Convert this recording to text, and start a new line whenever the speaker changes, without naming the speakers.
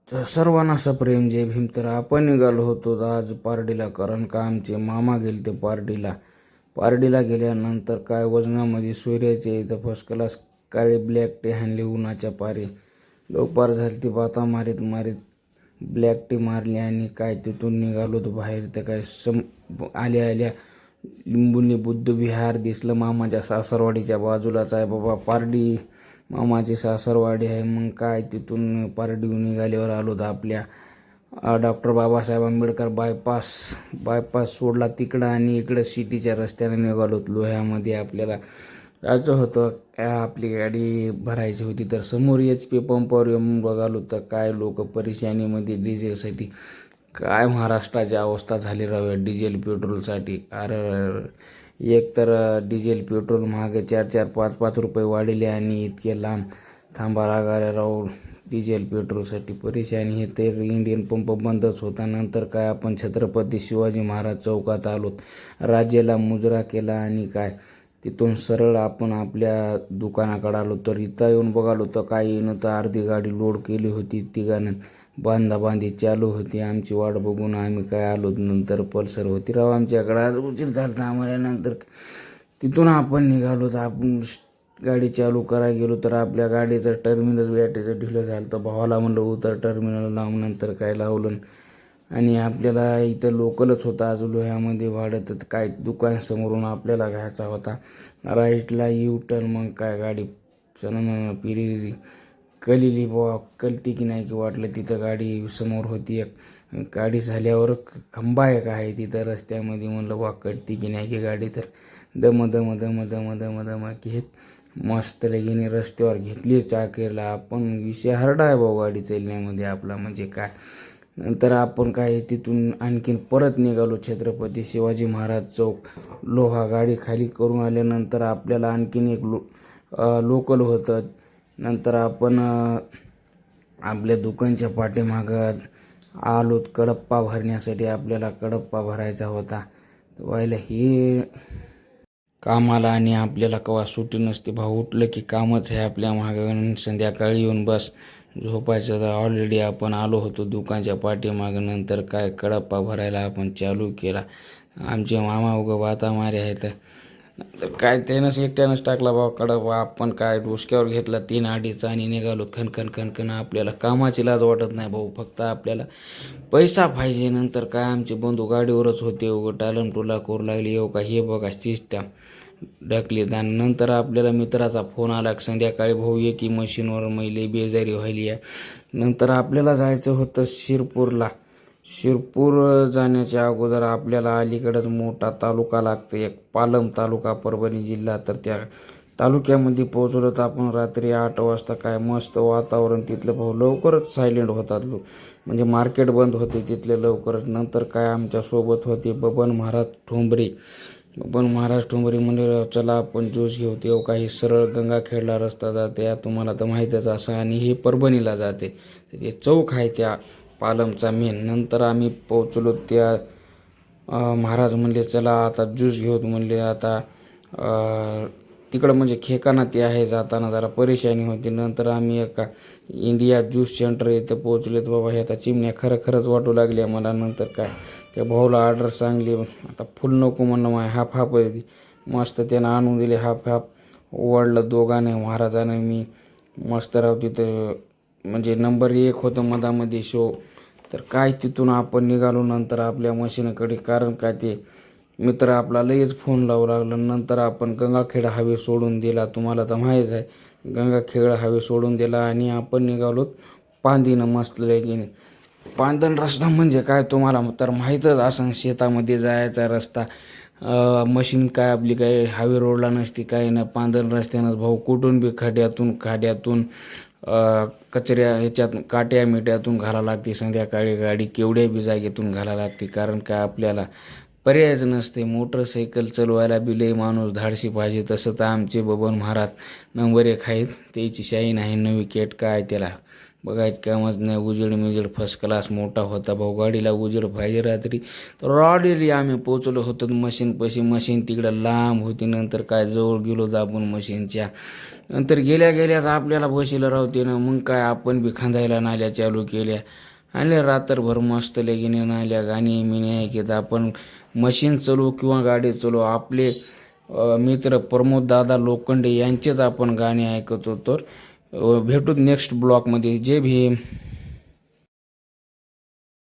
तर सर्वांना सप्रेम जय भीम. तर आपण निघालो होतो आज पारडीला, कारण का आमचे मामा गेले ते पारडीला गेल्यानंतर काय वजनामध्ये सूर्याचे इथं फर्स्ट क्लास काळे ब्लॅक टी हाणली उन्हाच्या पारी. दुपार झाली ती बाता मारीत मारीत ब्लॅक टी मारली आणि काय तिथून निघालो तो बाहेर. तर काय आल्या आल्या लिंबुनी बुद्ध विहार दिसलं. मामाच्या सासरवाडीच्या बाजूलाच आहे बाबा पारडी, मामाची सासरवाडी आहे. मग काय तिथून पारडीहून निघाल्यावर आलो तर आपल्या डॉक्टर बाबासाहेब आंबेडकर बायपास सोडला तिकडं आणि इकडं सिटीच्या रस्त्याने निघालो. लोह्यामध्ये आपल्याला जायचं होतं. आपली गाडी भरायची होती तर समोर HP पंपावर येऊन बघालो तर काय लोक परेशानीमध्ये डिझेलसाठी. काय महाराष्ट्राची अवस्था झाली राहूया डिझेल पेट्रोलसाठी. अरे एक तर डिझेल पेट्रोल महाग 4-4, 5-5 रुपये वाढले आणि इतके लांब थांबा लागायला राहू डिझेल पेट्रोलसाठी परेशानी. हे तर इंडियन पंप बंदच होता. नंतर काय आपण छत्रपती शिवाजी महाराज चौकात आलो, राज्याला मुजरा केला आणि काय तिथून सरळ आपण आपल्या दुकानाकडे आलो. तर इथं येऊन बघालो तर काही येणं तर अर्धी गाडी लोड केली होती. तिघांना बांधाबांधी चालू होती. आमची वाट बघून आम्ही काय आलो. नंतर पल्सर होती राव आमच्याकडे. आज उशीर झाला आम्हाला. नंतर तिथून आपण निघालो तर आपण गाडी चालू करायला गेलो तर आपल्या गाडीचं टर्मिनल बॅटरीचं ढिलं झालं. तर भावाला म्हणलं उतर टर्मिनल लावून. नंतर काय लावलं आणि आपल्याला इथं लोकलच होता आज लोह्यामध्ये भाडं. तर काय दुकान समोरून आपल्याला घ्यायचा होता राईटला यू टर्न. मग काय गाडी पिरी कलिली बुवा, कलती की नाही की वाटलं. तिथं गाडी समोर होती एक गाडी. झाल्यावर खंबा एक आहे तिथं रस्त्यामध्ये. म्हणलं बा कटती की नाही की गाडी. तर दम घेत मस्त लगीने रस्त्यावर घेतली चाकेला आपण. विषय हरडा आहे भाऊ गाडी चालण्यामध्ये आपला म्हणजे काय. नंतर आपण काय तिथून आणखीन परत निघालो छत्रपती शिवाजी महाराज चौक लोहा. गाडी खाली करून आल्यानंतर आपल्याला आणखीन एक लोकल होतं. नंतर आपण आपल्या दुकानच्या पाठीमागं आलो कडप्पा भरण्यासाठी. आपल्याला कडप्पा भरायचा होता. व्हायला हे कामाला आणि आपल्याला केव्हा सुट्टी नसते भाऊ. उठलं की कामच आहे आपल्या मागं. संध्याकाळी येऊन बस झोपायचं. तर ऑलरेडी आपण आलो होतो दुकानच्या पाठीमागं. नंतर काय कडप्पा भरायला आपण चालू केला. आमचे मामा उगं बाता मारे आहेत. तर काय त्यानंच एकट्यानंच टाकला बाबा कडप्पा. आपण काय डोसक्यावर घेतला 3-2.5 आणि निघालो खनखन. आपल्याला कामाची लाज वाटत नाही भाऊ, फक्त आपल्याला पैसा पाहिजे. नंतर काय आमचे बंधू गाडीवरच होते. उगं टालम टोला करू लागले. येऊ का हे बघा सिस्टम ढकलीत. आणि नंतर आपल्याला मित्राचा फोन आला संध्याकाळी, भाऊ ये की मशीनवर मैले बेजारी व्हायली आहे. नंतर आपल्याला जायचं होतं शिरपूरला. शिरपूर जाण्याच्या अगोदर आपल्याला अलीकडंच मोठा तालुका लागतो एक, पालम तालुका, परभणी जिल्हा. तर त्या तालुक्यामध्ये पोहोचलो तर आपण रात्री 8 वाजता. काय मस्त वातावरण तिथलं भाऊ. लवकरच सायलेंट होतात लोक, म्हणजे मार्केट बंद होते तिथले लवकरच. नंतर काय आमच्यासोबत होते बबन महाराज ठोंबरे म्हणजे चला आपण ज्यूस घेऊ. तेव्हा काही सरळ गंगाखेडला रस्ता जाते तुम्हाला तर माहीतच असं. आणि हे परभणीला जाते. ते चौक आहे त्या पालमचा मेन. नंतर आम्ही पोहोचलो त्या महाराज म्हणले चला आता ज्यूस घेऊत म्हणले. आता तिकडं म्हणजे खेकाना ते आहे, जाताना जरा परेशानी होती. नंतर आम्ही एका इंडिया ज्यूस सेंटर इथं पोहोचले. तर बाबा हे आता चिमण्या खरंच वाटू लागल्या मला. नंतर काय त्या भाऊला ऑर्डर सांगली. आता फुल नको म्हणणं माय हाफ मस्त त्यानं आणून दिले. हाफ ओवाळलं दोघांना, महाराजानं मी. मस्त राव तिथं म्हणजे नंबर 1 होतं मधामध्ये शो. तर काय तिथून आपण निघालो नंतर आपल्या मशीनकडे, कारण काय ते मित्र आपला लगेच फोन लावू लागला. नंतर आपण गंगाखेड हायवे सोडून दिला. तुम्हाला तर माहीत आहे गंगाखेड हायवे सोडून दिला आणि आपण निघालो पांदीनं. मस्त लगीने पांदन रस्ता म्हणजे काय तुम्हाला तर माहीतच असं, शेतामध्ये जायचा रस्ता. मशीन काय आपली काय हायवे रोडला नसती काही ना, पांदन रस्त्यानंच भाऊ. कुठून बी खाड्यातून कचऱ्या ह्याच्यात काट्या मिट्यातून घाला लागते. संध्याकाळी गाडी केवढ्या बी जागेतून घाला लागते, कारण काय आपल्याला पर्यायच नसते. मोटरसायकल चालवायला बी लई माणूस धाडशी पाहिजे. तसं तर आमचे बबन महाराज नंबर 1 आहेत. त्याची शाईन आहे नवी केट काय त्याला बघायत कामच नाही. उजेड मिजेड फर्स्ट क्लास मोठा होता भाऊ. गाडीला उजेड पाहिजे रात्री. तर ऑर्डरली आम्ही पोचलो होतो मशीनपाशी. मशीन तिकडं लांब होती. नंतर काय जवळ गेलो दाबून मशीनच्या. नंतर गेल्या गेल्याच आपल्याला बशीला राहते ना. मग काय आपण बी खांदायला नाल्या चालू केल्या. आणि रात्रभर मस्त लगीने नाल्या गाणी मिनी ऐकत आपण मशीन चालू किंवा गाडी चालू. आपले मित्र प्रमोद दादा लोखंडे यांचेच आपण गाणे ऐकत होतो. भेटू नेक्स्ट ब्लॉगमध्ये. जय भीम.